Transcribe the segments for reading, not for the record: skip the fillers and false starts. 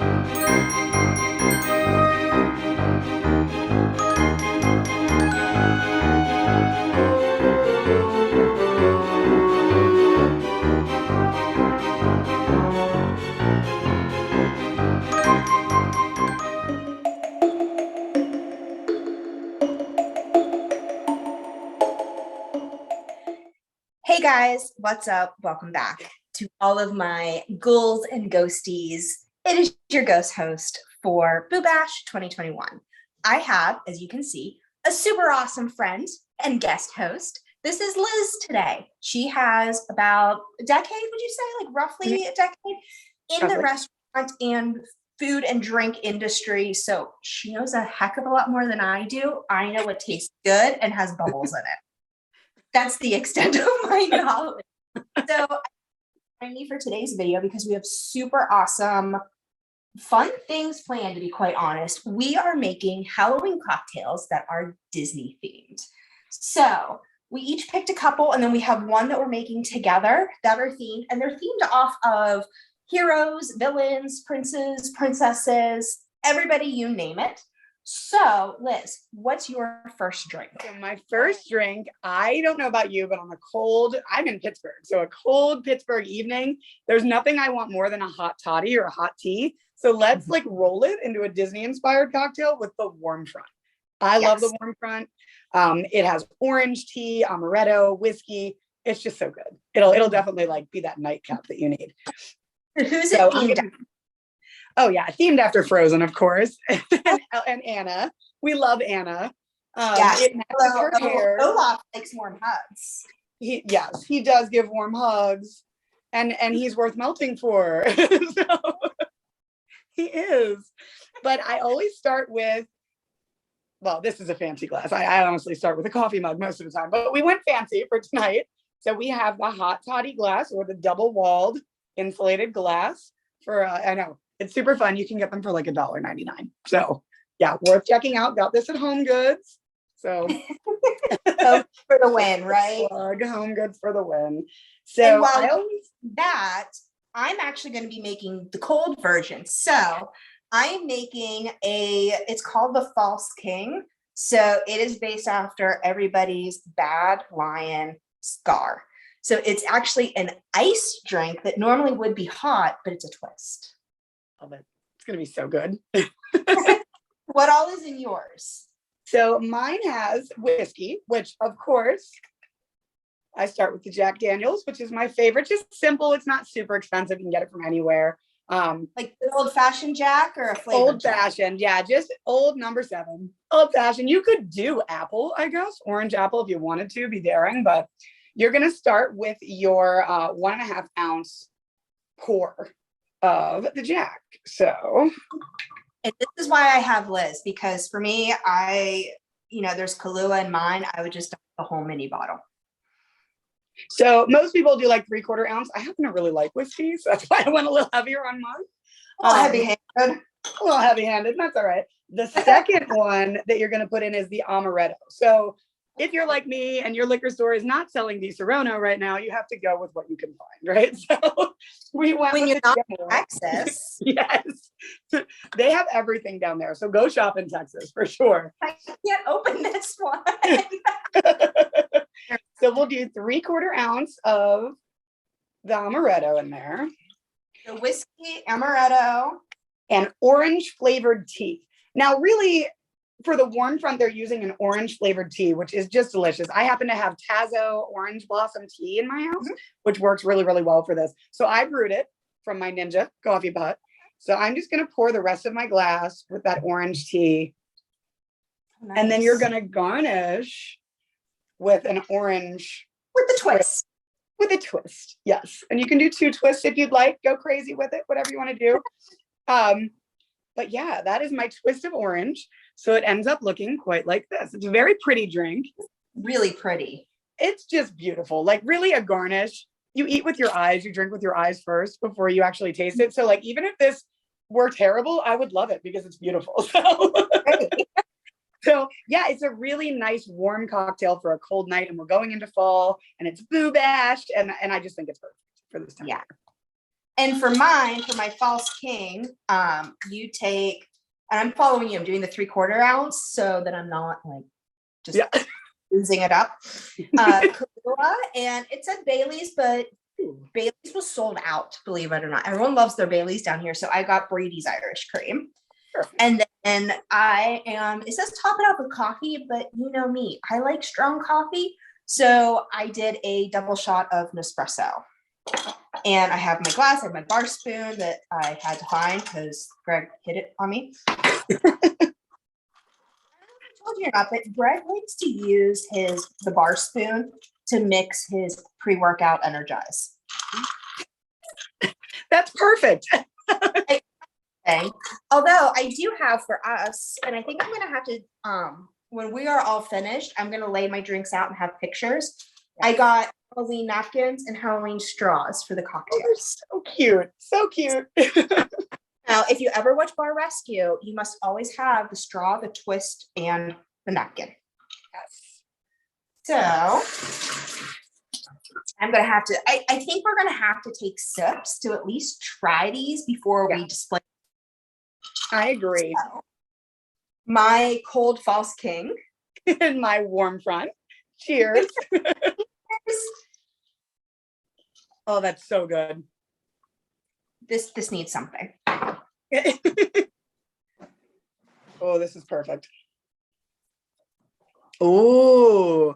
Hey guys, what's up? Welcome back to all of my ghouls and ghosties. It is your ghost host for Boo Bash 2021. I have, as you can see, a super awesome friend and guest host. This is Liz today. She has about a decade, would you say, like roughly a decade in the restaurant and food and drink industry. So she knows a heck of a lot more than I do. I know what tastes good and has bubbles in it. That's the extent of my knowledge. So join me for today's video because we have super awesome, fun things planned, to be quite honest. We are making Halloween cocktails that are Disney themed. So we each picked a couple, and then we have one that we're making together that are themed, and they're themed off of heroes, villains, princes, princesses, everybody, you name it. So, Liz, what's your first drink? So my first drink, I don't know about you, but I'm in Pittsburgh. So a cold Pittsburgh evening, there's nothing I want more than a hot toddy or a hot tea. So let's roll it into a Disney inspired cocktail with the warm front. I love the warm front. It has orange tea, amaretto, whiskey. It's just so good. It'll definitely be that nightcap that you need. Who's it themed after? Oh yeah, themed after Frozen, of course, and Anna. We love Anna. It matches her hair. Olaf likes warm hugs. He does give warm hugs, and he's worth melting for. So, he is. But I always start with, well, this is a fancy glass. I honestly start with a coffee mug most of the time, but we went fancy for tonight. So we have the hot toddy glass, or the double-walled insulated glass. I know. It's super fun. You can get them for $1.99. So yeah, worth checking out. Got this at Home Goods. So for the win, right? Plug Home Goods for the win. So I'm actually going to be making the cold version. So I'm making it's called the False King. So it is based after everybody's bad lion Scar. So it's actually an ice drink that normally would be hot, but it's a twist. Love it. It's going to be so good. What all is in yours? So mine has whiskey, which of course I start with the Jack Daniels, which is my favorite. Just simple. It's not super expensive. You can get it from anywhere. Like the old-fashioned Jack or a flavored old-fashioned, yeah, just old number 7. Old-fashioned. You could do apple, I guess, orange apple if you wanted to, be daring, but you're going to start with your 1.5 ounce pour of the Jack. So, and this is why I have Liz, because for me, there's Kahlua in mine. I would just dump the whole mini bottle. So most people do 3/4 ounce. I happen to really like whiskey, so that's why I went a little heavier on mine. Heavy-handed. A little heavy-handed. That's all right. The second one that you're going to put in is the amaretto. So if you're like me and your liquor store is not selling Di Serono right now, you have to go with what you can find, right? So we went when with you're not in Texas. Yes, they have everything down there. So go shop in Texas for sure. I can't open this one. So we'll do 3/4 ounce of the amaretto in there. The whiskey, amaretto, and orange flavored tea. Now, really, for the warm front, they're using an orange flavored tea, which is just delicious. I happen to have Tazo orange blossom tea in my house, which works really, really well for this. So I brewed it from my Ninja coffee pot. So I'm just going to pour the rest of my glass with that orange tea. Nice. And then you're going to garnish with an orange. With the twist. With a twist, yes. And you can do 2 twists if you'd like. Go crazy with it, whatever you want to do. But yeah, that is my twist of orange. So it ends up looking quite like this. It's a very pretty drink. Really pretty. It's just beautiful. Really a garnish. You eat with your eyes. You drink with your eyes first before you actually taste it. So even if this were terrible, I would love it because it's beautiful. So yeah, it's a really nice warm cocktail for a cold night, and we're going into fall, and it's Boo Bash, and I just think it's perfect for this time. Yeah. And for mine, for my false king, you take, and I'm following you, I'm doing the 3/4 ounce so that I'm not like just losing it up. Kahlua, and it said Bailey's, but Bailey's was sold out, believe it or not. Everyone loves their Bailey's down here. So I got Brady's Irish Cream. Perfect. And then it says top it off with coffee, but you know me, I like strong coffee. So I did a double shot of Nespresso. And I have my glass, I have my bar spoon that I had to find because Greg hid it on me. I told you or not, but Greg likes to use the bar spoon to mix his pre-workout Energize. That's perfect. Although I do have for us, and I think I'm gonna have to when we are all finished, I'm gonna lay my drinks out and have pictures. I got Halloween napkins and Halloween straws for the cocktails. Oh, so cute. So cute. Now, if you ever watch Bar Rescue, you must always have the straw, the twist, and the napkin. Yes. So I'm going to have to, I think we're going to have to take sips to at least try these before we display. I agree. So, my cold false king. And my warm front. Cheers. Oh, that's so good. This needs something. Oh, this is perfect. Oh.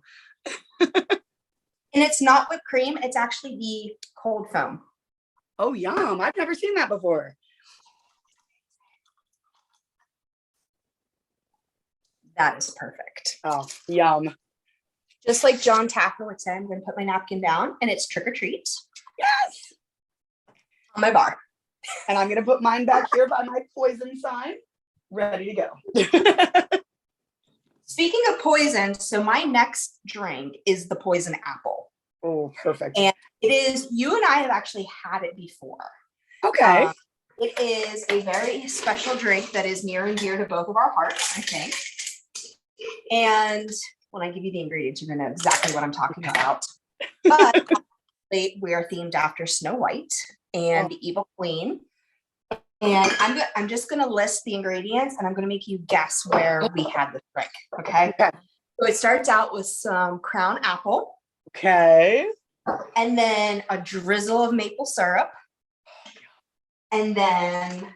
And it's not whipped cream, it's actually the cold foam. Oh, yum. I've never seen that before. That is perfect. Oh, yum. Just like John Tacker would say, I'm going to put my napkin down and it's trick or treat. Yes. On my bar. And I'm going to put mine back here by my poison sign. Ready to go. Speaking of poison, so my next drink is the poison apple. Oh, perfect. And it is, you and I have actually had it before. Okay. It is a very special drink that is near and dear to both of our hearts, I think. And when I give you the ingredients, you're going to know exactly what I'm talking about. But we are themed after Snow White and the Evil Queen. And I'm just going to list the ingredients and I'm going to make you guess where we had this drink. Okay. So it starts out with some crown apple. Okay. And then a drizzle of maple syrup. And then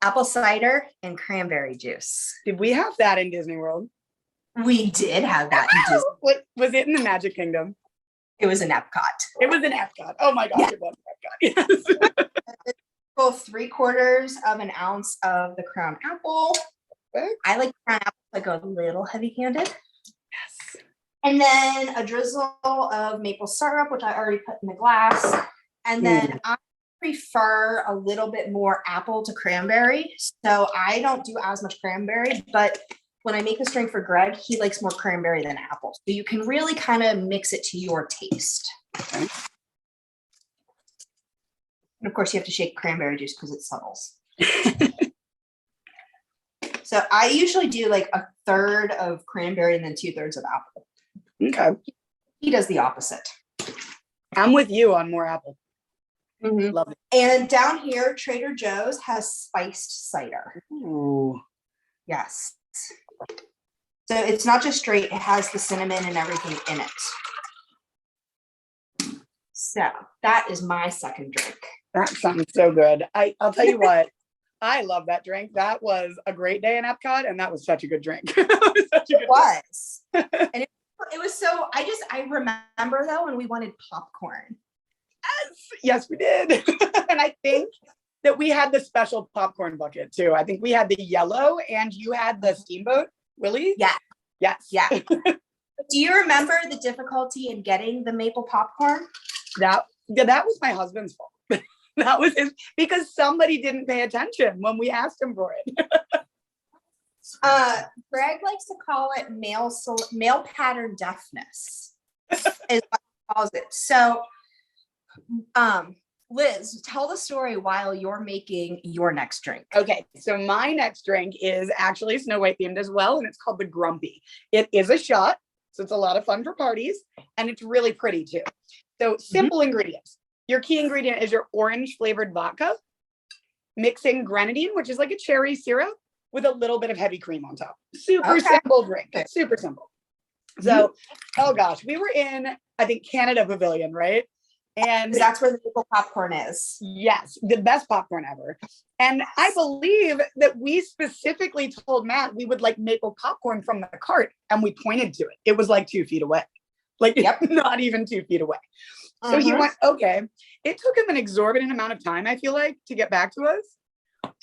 apple cider and cranberry juice. Did we have that in Disney World? We did have that in Disney. What, was it in the Magic Kingdom? It was in Epcot. It was in Epcot. Oh my gosh, yeah. It was in Epcot. Yes. Go 3/4 of an ounce of the crown apple. Okay. I like crown apple like a little heavy-handed. Yes. And then a drizzle of maple syrup, which I already put in the glass. And then I prefer a little bit more apple to cranberry. So I don't do as much cranberry, but when I make this drink for Greg, he likes more cranberry than apple. So you can really kind of mix it to your taste. Okay. And of course, you have to shake cranberry juice because it settles. So I usually do like 1/3 of cranberry and then 2/3 of apple. Okay. He does the opposite. I'm with you on more apple. Mm-hmm. Love it. And down here, Trader Joe's has spiced cider. Ooh. Yes. So it's not just straight, it has the cinnamon and everything in it. So that is my second drink. That sounds so good. I'll tell you what, I love that drink. That was a great day in Epcot, and that was such a good drink. It was. And it was so, I remember though when we wanted popcorn. Yes, we did. And I think that we had the special popcorn bucket too. I think we had the yellow and you had the steamboat, Willie? Yeah. Yes. Yeah. Do you remember the difficulty in getting the maple popcorn? That was my husband's fault. That was his, because somebody didn't pay attention when we asked him for it. Greg likes to call it male pattern deafness is what he calls it. So Liz, tell the story while you're making your next drink. Okay, so my next drink is actually Snow White themed as well, and it's called the Grumpy. It is a shot, so it's a lot of fun for parties, and it's really pretty too. So simple ingredients. Your key ingredient is your orange flavored vodka, mixing grenadine, which is like a cherry syrup, with a little bit of heavy cream on top. Super simple drink. It's super simple. So, oh gosh, we were in, I think, Canada Pavilion, right? And that's where the maple popcorn is. Yes, the best popcorn ever. And I believe that we specifically told Matt we would like maple popcorn from the cart, and we pointed to it. It was like 2 feet away, like not even 2 feet away. So he went, okay. It took him an exorbitant amount of time, I feel like, to get back to us.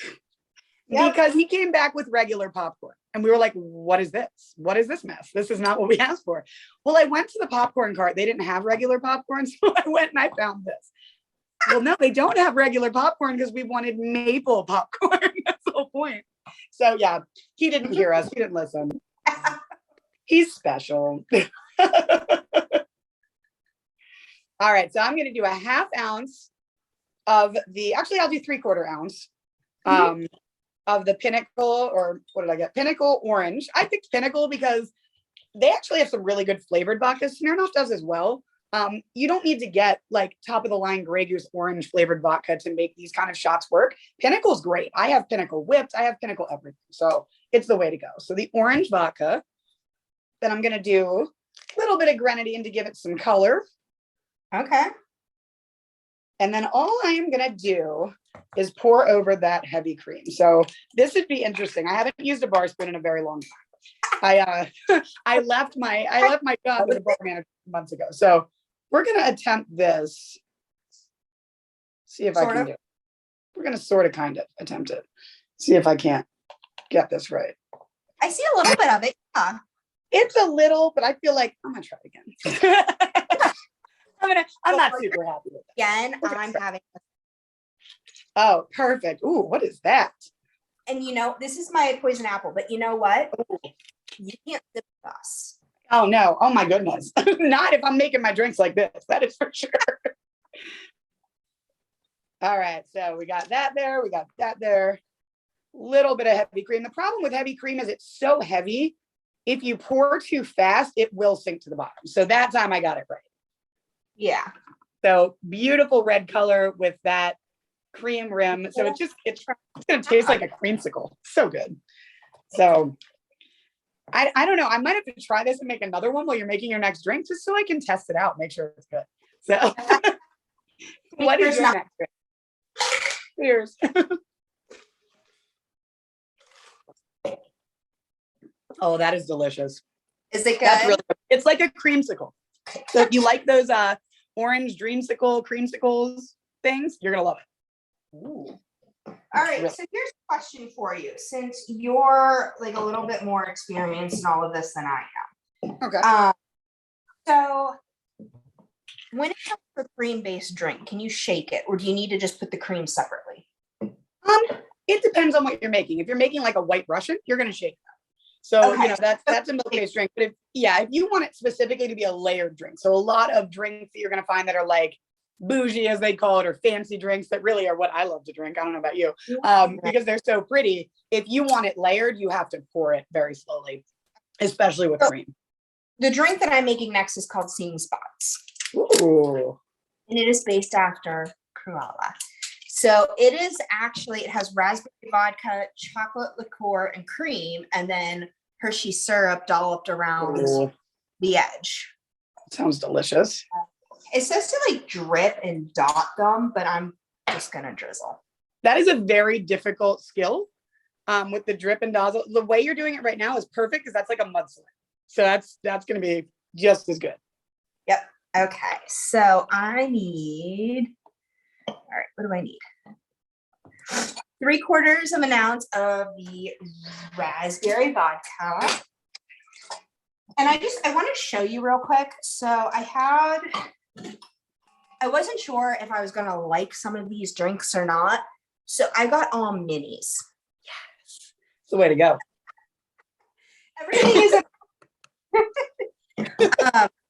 Because he came back with regular popcorn. And we were like, what is this? What is this mess? This is not what we asked for. Well, I went to the popcorn cart. They didn't have regular popcorn. So I went and I found this. Well, no, they don't have regular popcorn because we wanted maple popcorn. That's the whole point. So yeah, he didn't hear us. He didn't listen. He's special. All right. So I'm going to do a 1/2 ounce of the, actually I'll do 3/4 ounce. Of the Pinnacle, or what did I get? Pinnacle Orange. I picked Pinnacle because they actually have some really good flavored vodkas. Smirnoff does as well. You don't need to get like top of the line Grey Goose orange flavored vodka to make these kind of shots work. Pinnacle's great. I have Pinnacle whipped. I have Pinnacle everything. So it's the way to go. So the orange vodka, then I'm going to do a little bit of grenadine to give it some color. Okay. And then all I am going to do is pour over that heavy cream. So this would be interesting. I haven't used a bar spoon in a very long time. I left my job with a bar manager months ago. So we're going to attempt this. See if I can do it. We're going to sort of kind of attempt it. See if I can't get this right. I see a little bit of it. Yeah. It's a little, but I feel like I'm going to try it again. I'm not super happy with it. Again, I'm having. Oh, perfect. Ooh, what is that? And you know, this is my poison apple, but you know what? Ooh. You can't sip with us. Oh no. Oh my goodness. Not if I'm making my drinks like this. That is for sure. All right. So we got that there. We got that there. Little bit of heavy cream. The problem with heavy cream is it's so heavy. If you pour too fast, it will sink to the bottom. So that time I got it right. Yeah. So beautiful red color with that cream rim. So it's going to taste like a creamsicle. So good. So I don't know. I might have to try this and make another one while you're making your next drink, just so I can test it out, make sure it's good. So what is your next drink? Cheers. Oh, that is delicious. Is it good? That's really good. It's like a creamsicle. So if you like those orange creamsicles things, you're gonna love it. Ooh. All right, so here's a question for you. Since you're like a little bit more experienced in all of this than I am. Okay. So when it comes to a cream-based drink, can you shake it, or do you need to just put the cream separately? It depends on what you're making. If you're making like a White Russian, you're gonna shake that. So you know that's a milk-based drink. But if you want it specifically to be a layered drink, so a lot of drinks that you're gonna find that are like bougie, as they call it, or fancy drinks that really are what I love to drink. I don't know about you, because they're so pretty. If you want it layered, you have to pour it very slowly, especially with cream. The drink that I'm making next is called Seeing Spots. Ooh. And it is based after Cruella. So it has raspberry vodka, chocolate liqueur, and cream, and then Hershey syrup dolloped around the edge. Sounds delicious. It says to like drip and dot them, but I'm just gonna drizzle. That is a very difficult skill with the drip and dazzle. The way you're doing it right now is perfect because that's like a mudslide. So that's gonna be just as good. Yep. Okay. So I need. All right. What do I need? 3/4 of an ounce of the raspberry vodka. And I want to show you real quick. So I wasn't sure if I was going to like some of these drinks or not. So I got all minis. Yes. It's the way to go. Everything is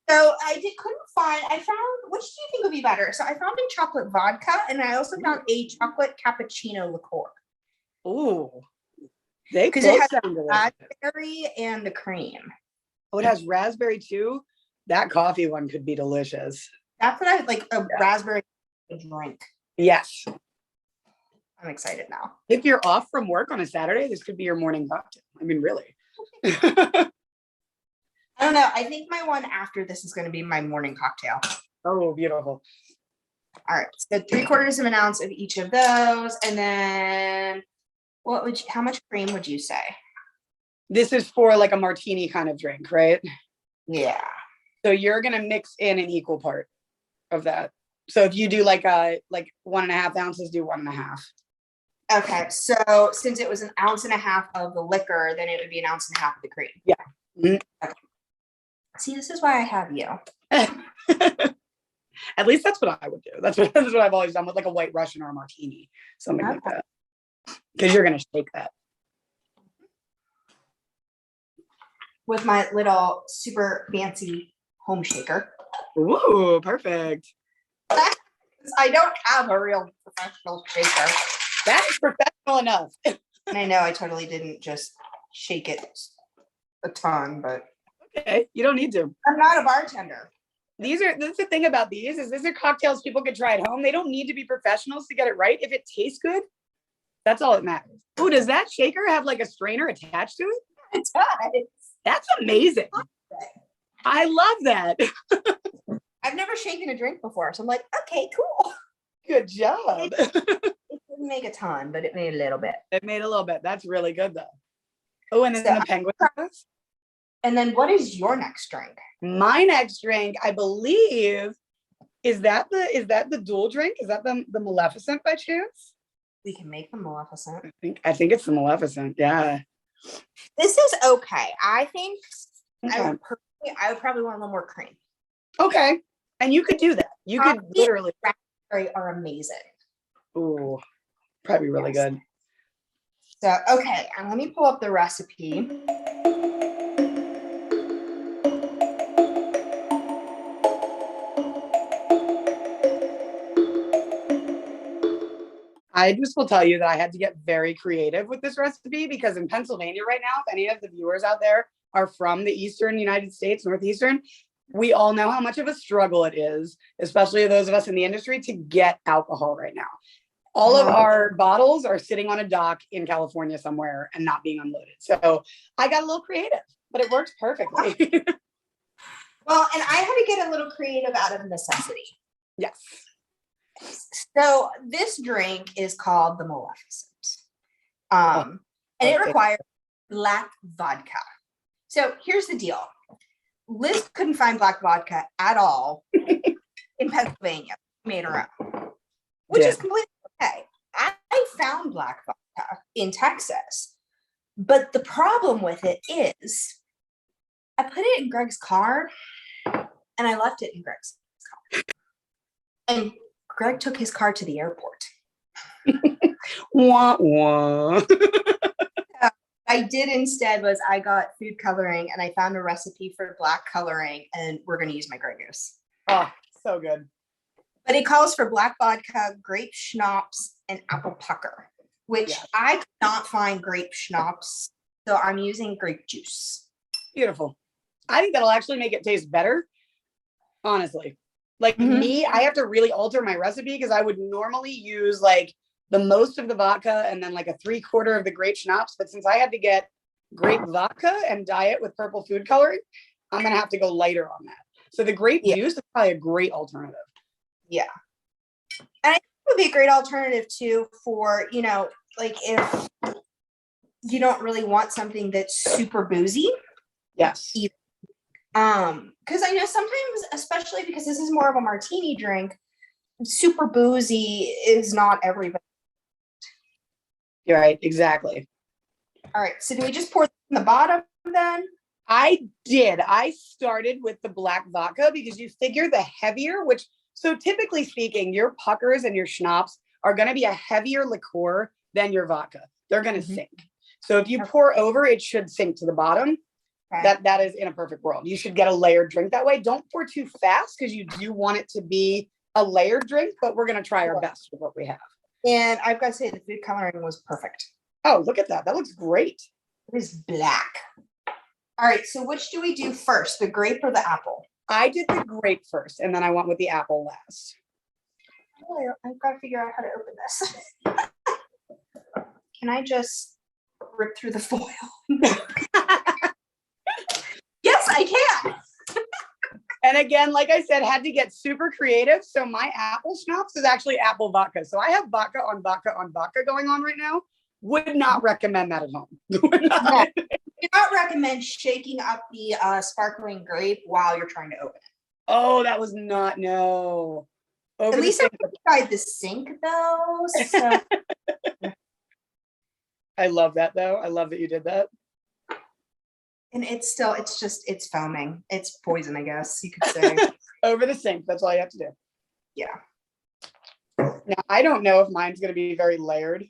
so I found, which do you think would be better? So I found a chocolate vodka, and I also found a chocolate cappuccino liqueur. Ooh. Because it has raspberry and the cream. Oh, it has raspberry too? That coffee one could be delicious. That's what I like, a raspberry a drink. Yes. I'm excited now. If you're off from work on a Saturday, this could be your morning cocktail. I mean, really. I don't know. I think my one after this is going to be my morning cocktail. Oh, beautiful. All right. So 3/4 of an ounce of each of those. And then how much cream would you say? This is for like a martini kind of drink, right? Yeah. So you're going to mix in an equal part of that. So if you do like 1.5 ounces, do 1.5. Okay. So since it was 1.5 ounces of the liquor, then it would be 1.5 ounces of the cream. Yeah. Mm-hmm. Okay. See, this is why I have you. At least that's what I would do. That's what I've always done with like a White Russian or a martini, something like that. Because you're going to shake that. With my little super fancy home shaker. Ooh, perfect. I don't have a real professional shaker. That is professional enough. And I know I totally didn't just shake it a ton, but okay, you don't need to. I'm not a bartender. That's the thing about these are cocktails people could try at home. They don't need to be professionals to get it right. If it tastes good, that's all that matters. Oh, does that shaker have like a strainer attached to it? It does. That's amazing. I love that. I've never shaken a drink before, so I'm like, okay, cool. Good job. It didn't make a ton, but it made a little bit. It made a little bit. That's really good though. Oh, and then the penguin. And then what is your next drink? My next drink, I believe, is that the dual drink? Is that the Maleficent by chance? We can make the Maleficent. I think it's the Maleficent. Yeah. This is okay. I think okay. I would probably want a little more cream. Okay. And you could do that. You could literally. Raspberry are amazing. Ooh, probably really good. So, okay. And let me pull up the recipe. I just will tell you that I had to get very creative with this recipe because in Pennsylvania right now, if any of the viewers out there are from the Eastern United States, Northeastern, we all know how much of a struggle it is, especially those of us in the industry, to get alcohol right now. All of our bottles are sitting on a dock in California somewhere and not being unloaded. So I got a little creative, but it works perfectly. Well, and I had to get a little creative out of necessity. Yes. So this drink is called the Maleficent. And it requires black vodka. So here's the deal. Liz couldn't find black vodka at all in Pennsylvania. Made her own, which is completely okay. I found black vodka in Texas, but the problem with it is I put it in Greg's car and I left it in Greg's car. And Greg took his car to the airport. Wah, wah. I did instead was I got food coloring and I found a recipe for black coloring and we're going to use my Grey Goose. Oh, so good. But it calls for black vodka, grape schnapps, and apple pucker, which I could not find grape schnapps. So I'm using grape juice. Beautiful. I think that'll actually make it taste better. Honestly. Like me, I have to really alter my recipe because I would normally use like the most of the vodka and then like a 3/4 of the grape schnapps. But since I had to get grape vodka and dye it with purple food coloring, I'm going to have to go lighter on that. So the grape juice is probably a great alternative. Yeah. And I think it would be a great alternative too for, like if you don't really want something that's super boozy. Yes. Either. Because I know sometimes, especially because this is more of a martini drink, super boozy is not everybody. You're right, exactly. All right, so do we just pour in the bottom then? I did. I started with the black vodka because you figure the heavier, so typically speaking, your puckers and your schnapps are going to be a heavier liqueur than your vodka. They're going to sink. So if you pour over, it should sink to the bottom. Okay. That is in a perfect world. You should get a layered drink that way. Don't pour too fast because you do want it to be a layered drink, but we're going to try our best with what we have. And I've got to say the food coloring was perfect. Oh, look at that. That looks great. It is black. All right. So which do we do first, the grape or the apple? I did the grape first, and then I went with the apple last. I've got to figure out how to open this. Can I just rip through the foil? Yes, I can. And again, like I said, had to get super creative. So my apple schnapps is actually apple vodka. So I have vodka on vodka on vodka going on right now. Would not recommend that at home. Would not. No, do not recommend shaking up the sparkling grape while you're trying to open it. Oh, that was not, no. At least I tried the sink though. So. I love that though. I love that you did that. And it's foaming. It's poison, I guess you could say. Over the sink. That's all you have to do. Yeah. Now, I don't know if mine's going to be very layered.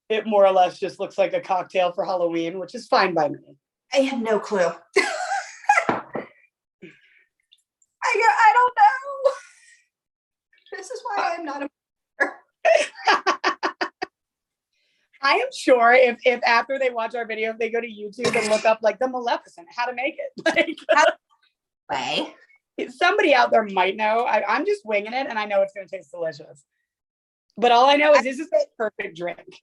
It more or less just looks like a cocktail for Halloween, which is fine by me. I have no clue. I don't know. This is why I'm not a I am sure if after they watch our video, if they go to YouTube and look up like the Maleficent, how to make it. Way. Somebody out there might know. I'm just winging it and I know it's going to taste delicious. But all I know is this is a perfect drink.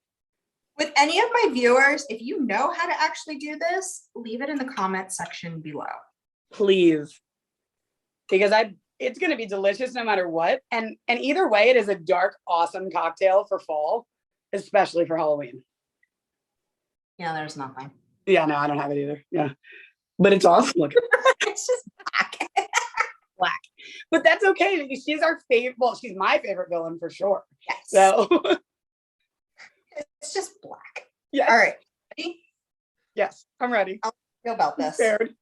With any of my viewers, if you know how to actually do this, leave it in the comment section below. Please. Because it's going to be delicious no matter what. And either way, it is a dark, awesome cocktail for fall, especially for Halloween. Yeah, there's nothing. Yeah, no, I don't have it either. Yeah. But it's awesome looking. It's just black. Black. But that's okay because she's our favorite. Well, she's my favorite villain for sure. Yes. So it's just black. Yeah. All right. Ready? Yes, I'm ready. I'll feel about this. Prepared.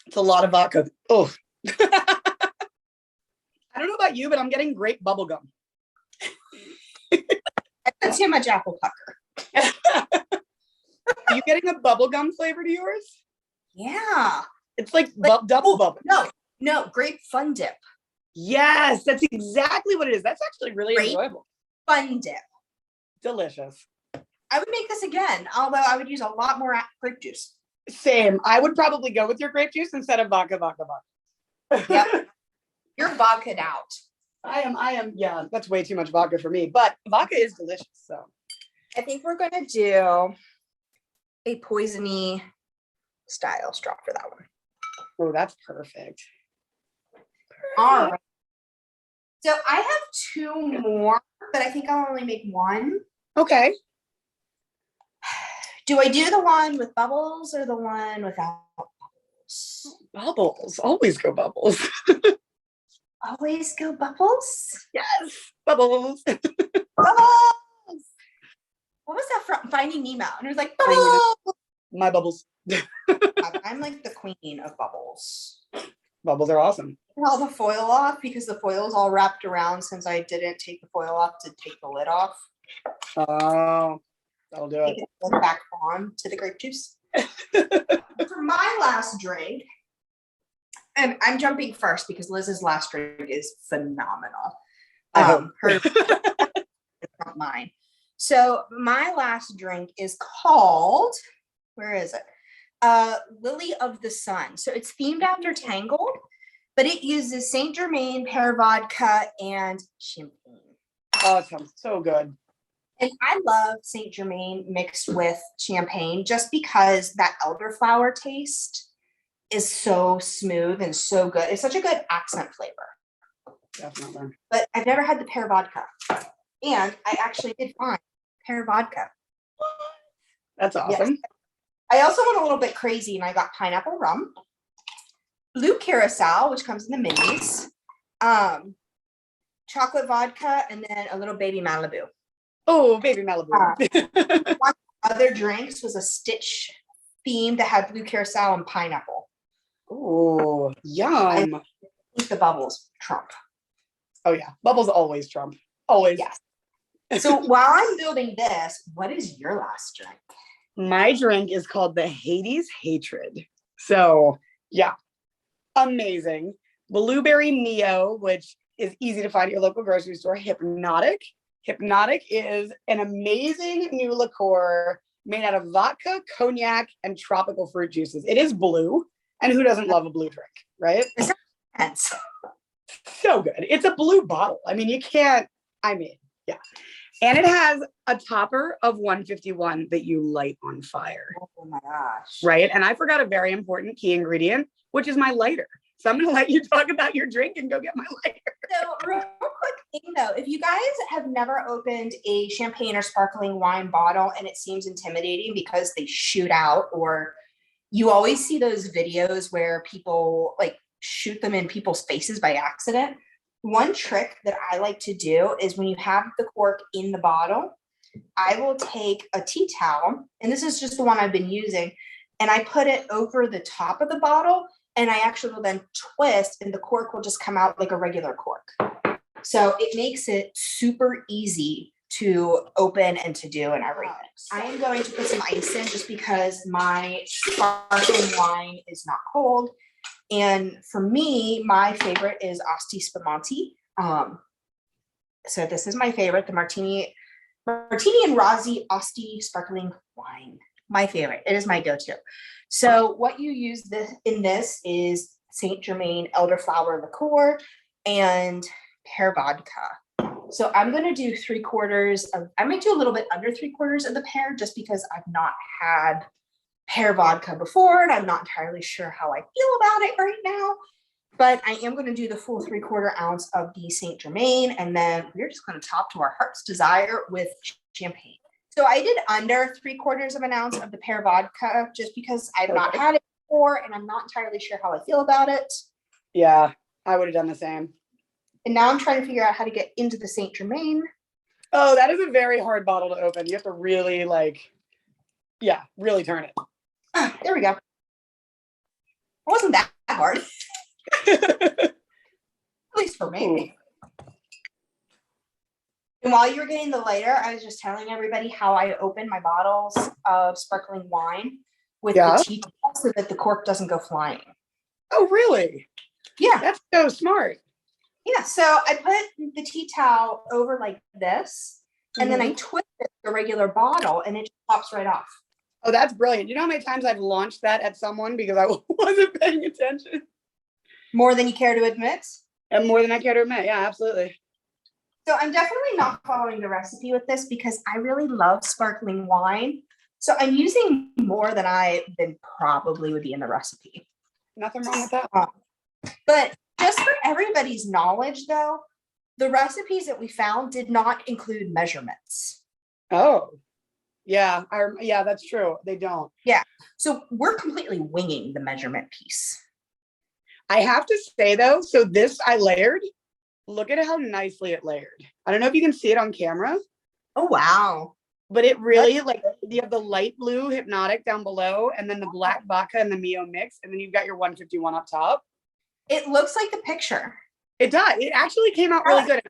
It's a lot of vodka. Oh. I don't know about you, but I'm getting grape bubble gum. I put too much apple pucker. Are you getting a bubble gum flavor to yours? Yeah. It's like double bubble. No, grape fun dip. Yes, that's exactly what it is. That's actually really enjoyable. Fun dip. Delicious. I would make this again, although I would use a lot more grape juice. Same. I would probably go with your grape juice instead of vodka. Yep. You're vodka'd out. I am. Yeah, that's way too much vodka for me, but vodka is delicious. So I think we're going to do a poisony style straw for that one. Oh, that's perfect. All right. So I have two more, but I think I'll only make one. Okay. Do I do the one with bubbles or the one without bubbles? Bubbles. Always go bubbles. Always go bubbles? Yes. Bubbles. Bubbles! What was that from Finding Nemo? And it was like, bubbles! My bubbles. I'm like the queen of bubbles. Bubbles are awesome. All the foil off because the foil is all wrapped around since I didn't take the foil off to take the lid off. Oh, that'll do it. Take it back on to the grape juice. For my last drink, and I'm jumping first because Liz's last drink is phenomenal. Not mine. So my last drink is called, where is it? Lily of the Sun. So it's themed after Tangled, but it uses Saint Germain, pear vodka, and champagne. Oh, it sounds so good. And I love Saint Germain mixed with champagne just because that elderflower taste is so smooth and so good. It's such a good accent flavor. Definitely. But I've never had the pear vodka. And I actually did find pear vodka. That's awesome. Yes. I also went a little bit crazy and I got pineapple rum, blue curacao, which comes in the minis, chocolate vodka, and then a little baby Malibu. Oh, baby Malibu. One of the other drinks was a Stitch theme that had blue curacao and pineapple. Oh, yum. I think the bubbles trump. Oh, yeah. Bubbles always trump. Always. Yes. So while I'm building this, what is your last drink? My drink is called the Hades Hatred. So, yeah. Amazing. Blueberry Mio, which is easy to find at your local grocery store. Hypnotic. Hypnotic is an amazing new liqueur made out of vodka, cognac, and tropical fruit juices. It is blue. And who doesn't love a blue drink, right? Sense. So good. It's a blue bottle. I mean, you can't, yeah. And it has a topper of 151 that you light on fire. Oh my gosh. Right. And I forgot a very important key ingredient, which is my lighter. So I'm going to let you talk about your drink and go get my lighter. So real quick thing though, if you guys have never opened a champagne or sparkling wine bottle and it seems intimidating because they shoot out, or you always see those videos where people like shoot them in people's faces by accident. One trick that I like to do is when you have the cork in the bottle, I will take a tea towel, and this is just the one I've been using, and I put it over the top of the bottle, and I actually will then twist, and the cork will just come out like a regular cork. So it makes it super easy to open and to do and everything. I am going to put some ice in just because my sparkling wine is not cold. And for me, my favorite is Asti Spumante. So this is my favorite, the Martini and Rossi Asti sparkling wine. My favorite. It is my go-to. So what you use in this is Saint Germain elderflower liqueur and pear vodka. So I'm going to do I might do a little bit under 3/4 of the pear just because I've not had pear vodka before, and I'm not entirely sure how I feel about it right now, but I am going to do the full 3/4 ounce of the Saint Germain, and then we're just going to top to our heart's desire with champagne. So I did under 3/4 of an ounce of the pear vodka just because I've not had it before, and I'm not entirely sure how I feel about it. Yeah, I would have done the same. And now I'm trying to figure out how to get into the Saint Germain. Oh, that is a very hard bottle to open. You have to really really turn it. There we go. It wasn't that hard. At least for me. And while you were getting the lighter, I was just telling everybody how I open my bottles of sparkling wine with the tea towel so that the cork doesn't go flying. Oh, really? Yeah. That's so smart. Yeah. So I put the tea towel over like this, and then I twist it the regular bottle, and it just pops right off. Oh, that's brilliant. You know how many times I've launched that at someone because I wasn't paying attention? More than you care to admit? And more than I care to admit. Yeah, absolutely. So I'm definitely not following the recipe with this because I really love sparkling wine. So I'm using more than probably would be in the recipe. Nothing wrong with that. But just for everybody's knowledge, though, the recipes that we found did not include measurements. Oh, yeah. Yeah, that's true. They don't. Yeah. So we're completely winging the measurement piece. I have to say, though, so this I layered. Look at how nicely it layered. I don't know if you can see it on camera. Oh, wow. But it really, you have the light blue Hypnotic down below, and then the black vodka and the Mio mix, and then you've got your 151 up top. It looks like the picture. It does. It actually came out really good.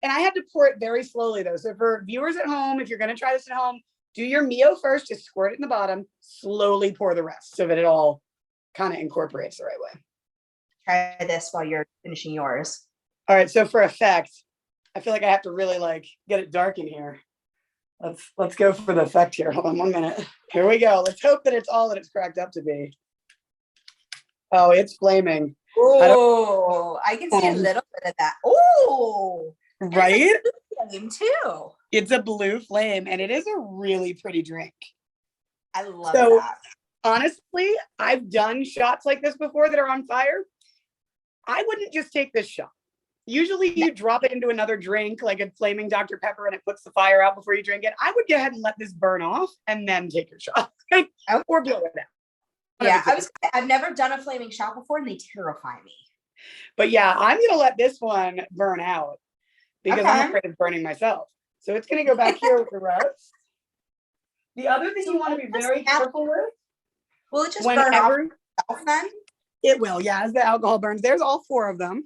And I had to pour it very slowly, though. So for viewers at home, if you're going to try this at home, do your Mio first, just squirt it in the bottom, slowly pour the rest so that it all kind of incorporates the right way. Try this while you're finishing yours. All right. So for effect, I feel like I have to really get it dark in here. Let's go for the effect here. Hold on 1 minute. Here we go. Let's hope that it's all that it's cracked up to be. Oh, it's flaming. Oh, I can see a little bit of that. Oh, right? Flame too. It's a blue flame, and it is a really pretty drink. I love that. Honestly, I've done shots like this before that are on fire. I wouldn't just take this shot. Usually you drop it into another drink, like a flaming Dr. Pepper, and it puts the fire out before you drink it. I would go ahead and let this burn off and then take your shot. Or blow it out. Yeah, I've never done a flaming shot before, and they terrify me. But yeah, I'm going to let this one burn out because I'm afraid of burning myself. So it's going to go back here with the rest. The other thing you want to be very careful with. Will it just burn off itself then? It will, yeah, as the alcohol burns. There's all 4 of them.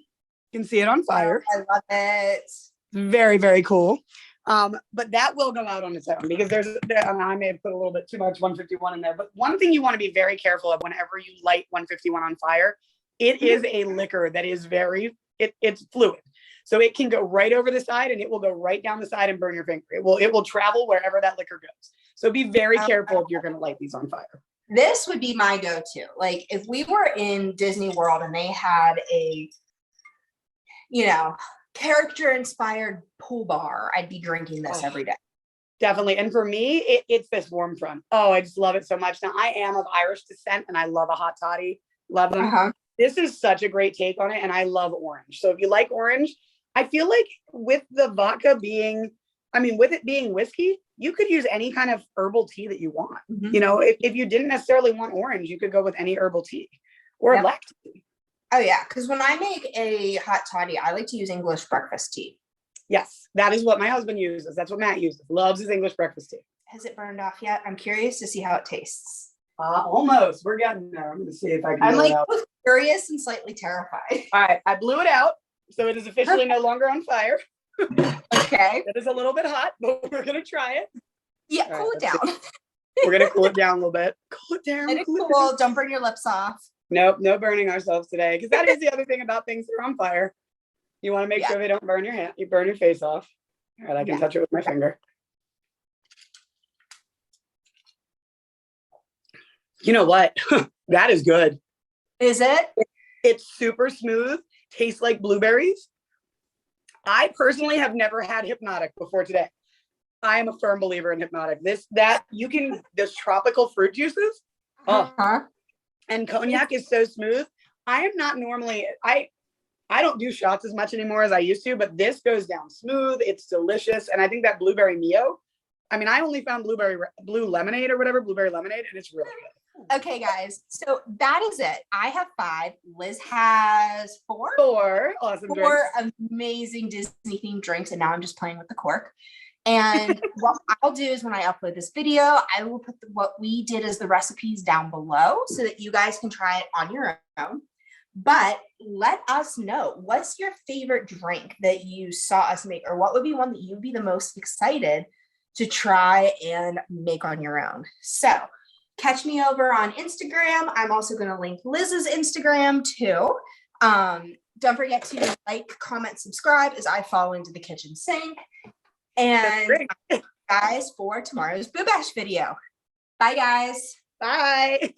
You can see it on fire. Oh, I love it. Very, very cool. But that will go out on its own because I may have put a little bit too much 151 in there. But one thing you want to be very careful of whenever you light 151 on fire, it is a liquor that is it's fluid. So it can go right over the side and it will go right down the side and burn your finger. It will travel wherever that liquor goes. So be very careful if you're going to light these on fire. This would be my go-to. Like if we were in Disney World and they had a you know, character inspired pool bar, I'd be drinking this every day. Definitely. And for me, it's this warm front. Oh, I just love it so much. Now, I am of Irish descent and I love a hot toddy. Love them. This is such a great take on it. And I love orange. So if you like orange, I feel like with the vodka being, with it being whiskey, you could use any kind of herbal tea that you want. You know, if you didn't necessarily want orange, you could go with any herbal tea or black tea. Oh, yeah. Because when I make a hot toddy, I like to use English breakfast tea. Yes, that is what my husband uses. That's what Matt uses. Loves his English breakfast tea. Has it burned off yet? I'm curious to see how it tastes. Almost. We're getting there. I'm going to see if I can. I'm like both curious and slightly terrified. All right. I blew it out. So it is officially no longer on fire. Okay. It is a little bit hot, but we're going to try it. Yeah, cool it down. We're going to cool it down a little bit. Cool it down. Cool. Don't burn your lips off. Nope. No burning ourselves today. Because that is the other thing about things that are on fire. You want to make sure they don't burn your hand. You burn your face off. All right, I can touch it with my finger. You know what? That is good. Is it? It's super smooth. Tastes like blueberries. I personally have never had Hypnotic before today. I am a firm believer in Hypnotic. Those tropical fruit juices. And cognac is so smooth. I am not normally, I don't do shots as much anymore as I used to, but this goes down smooth. It's delicious. And I think that blueberry Mio, I only found blue lemonade or whatever, blueberry lemonade, and it's really good. Okay, guys. So that is it. I have 5. Liz has 4. 4 awesome drinks. 4 amazing Disney themed drinks. And now I'm just playing with the cork. And what I'll do is when I upload this video, I will put what we did as the recipes down below so that you guys can try it on your own. But let us know, what's your favorite drink that you saw us make, or what would be one that you'd be the most excited to try and make on your own? So catch me over on Instagram. I'm also going to link Liz's Instagram too. Don't forget to like, comment, subscribe as I fall into the kitchen sink. And guys, for tomorrow's Boo Bash video. Bye, guys. Bye.